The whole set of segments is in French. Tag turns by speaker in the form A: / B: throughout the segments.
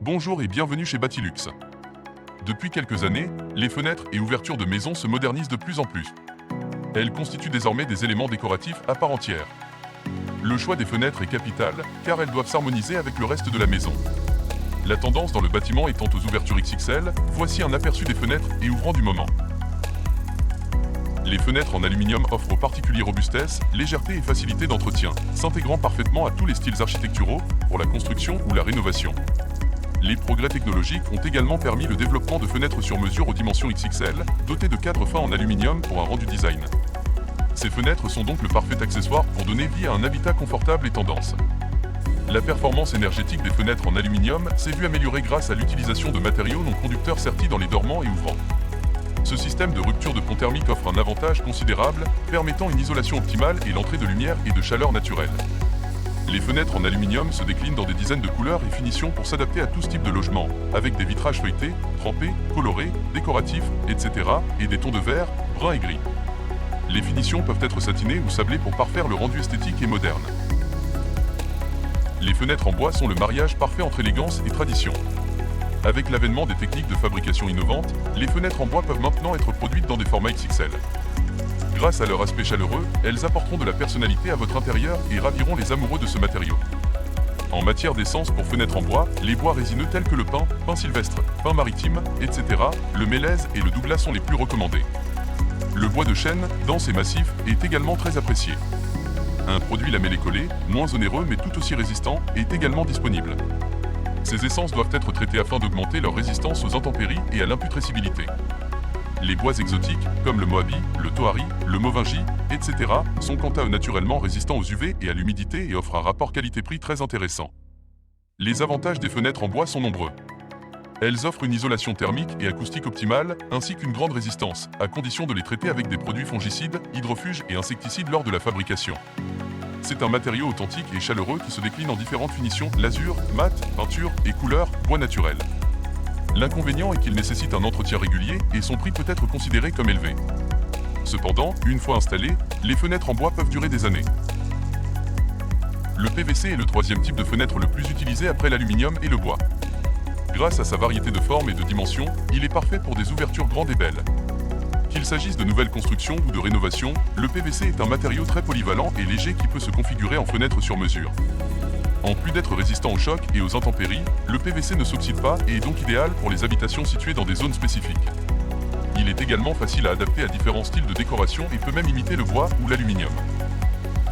A: Bonjour et bienvenue chez Batilux. Depuis quelques années, les fenêtres et ouvertures de maisons se modernisent de plus en plus. Elles constituent désormais des éléments décoratifs à part entière. Le choix des fenêtres est capital, car elles doivent s'harmoniser avec le reste de la maison. La tendance dans le bâtiment étant aux ouvertures XXL, voici un aperçu des fenêtres et ouvrants du moment. Les fenêtres en aluminium offrent aux particuliers robustesse, légèreté et facilité d'entretien, s'intégrant parfaitement à tous les styles architecturaux, pour la construction ou la rénovation. Les progrès technologiques ont également permis le développement de fenêtres sur mesure aux dimensions XXL, dotées de cadres fins en aluminium pour un rendu design. Ces fenêtres sont donc le parfait accessoire pour donner vie à un habitat confortable et tendance. La performance énergétique des fenêtres en aluminium s'est vue améliorée grâce à l'utilisation de matériaux non conducteurs sertis dans les dormants et ouvrants. Ce système de rupture de pont thermique offre un avantage considérable, permettant une isolation optimale et l'entrée de lumière et de chaleur naturelle. Les fenêtres en aluminium se déclinent dans des dizaines de couleurs et finitions pour s'adapter à tout type de logement, avec des vitrages feuilletés, trempés, colorés, décoratifs, etc. et des tons de vert, brun et gris. Les finitions peuvent être satinées ou sablées pour parfaire le rendu esthétique et moderne. Les fenêtres en bois sont le mariage parfait entre élégance et tradition. Avec l'avènement des techniques de fabrication innovantes, les fenêtres en bois peuvent maintenant être produites dans des formats XXL. Grâce à leur aspect chaleureux, elles apporteront de la personnalité à votre intérieur et raviront les amoureux de ce matériau. En matière d'essence pour fenêtres en bois, les bois résineux tels que le pin, pin sylvestre, pin maritime, etc., le mélèze et le douglas sont les plus recommandés. Le bois de chêne, dense et massif, est également très apprécié. Un produit lamellé-collé, moins onéreux mais tout aussi résistant, est également disponible. Ces essences doivent être traitées afin d'augmenter leur résistance aux intempéries et à l'imputrescibilité. Les bois exotiques, comme le moabi, le toari, le movingi, etc., sont quant à eux naturellement résistants aux UV et à l'humidité et offrent un rapport qualité-prix très intéressant. Les avantages des fenêtres en bois sont nombreux. Elles offrent une isolation thermique et acoustique optimale, ainsi qu'une grande résistance, à condition de les traiter avec des produits fongicides, hydrofuges et insecticides lors de la fabrication. C'est un matériau authentique et chaleureux qui se décline en différentes finitions, lasure, mat, peinture et couleurs, bois naturel. L'inconvénient est qu'il nécessite un entretien régulier et son prix peut être considéré comme élevé. Cependant, une fois installées, les fenêtres en bois peuvent durer des années. Le PVC est le troisième type de fenêtre le plus utilisé après l'aluminium et le bois. Grâce à sa variété de formes et de dimensions, il est parfait pour des ouvertures grandes et belles. Qu'il s'agisse de nouvelles constructions ou de rénovations, le PVC est un matériau très polyvalent et léger qui peut se configurer en fenêtre sur mesure. En plus d'être résistant aux chocs et aux intempéries, le PVC ne s'oxyde pas et est donc idéal pour les habitations situées dans des zones spécifiques. Il est également facile à adapter à différents styles de décoration et peut même imiter le bois ou l'aluminium.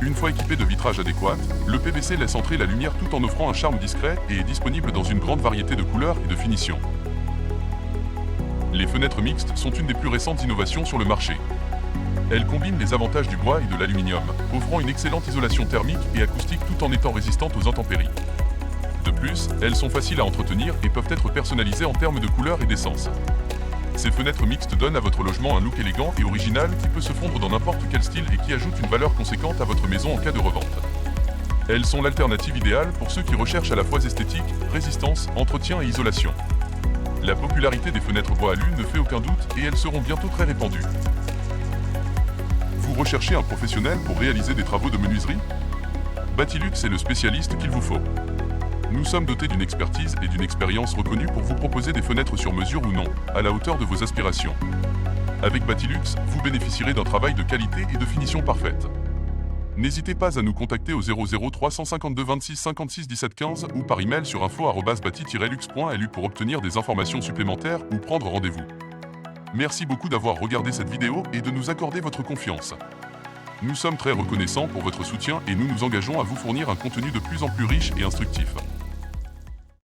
A: Une fois équipé de vitrages adéquats, le PVC laisse entrer la lumière tout en offrant un charme discret et est disponible dans une grande variété de couleurs et de finitions. Les fenêtres mixtes sont une des plus récentes innovations sur le marché. Elles combinent les avantages du bois et de l'aluminium, offrant une excellente isolation thermique et acoustique tout en étant résistantes aux intempéries. De plus, elles sont faciles à entretenir et peuvent être personnalisées en termes de couleurs et d'essence. Ces fenêtres mixtes donnent à votre logement un look élégant et original qui peut se fondre dans n'importe quel style et qui ajoute une valeur conséquente à votre maison en cas de revente. Elles sont l'alternative idéale pour ceux qui recherchent à la fois esthétique, résistance, entretien et isolation. La popularité des fenêtres bois alu ne fait aucun doute et elles seront bientôt très répandues. Vous recherchez un professionnel pour réaliser des travaux de menuiserie? Batilux est le spécialiste qu'il vous faut. Nous sommes dotés d'une expertise et d'une expérience reconnue pour vous proposer des fenêtres sur mesure ou non, à la hauteur de vos aspirations. Avec Batilux, vous bénéficierez d'un travail de qualité et de finition parfaite. N'hésitez pas à nous contacter au 00 352 26 56 17 15 ou par email sur info@bati-lux.lu pour obtenir des informations supplémentaires ou prendre rendez-vous. Merci beaucoup d'avoir regardé cette vidéo et de nous accorder votre confiance. Nous sommes très reconnaissants pour votre soutien et nous nous engageons à vous fournir un contenu de plus en plus riche et instructif.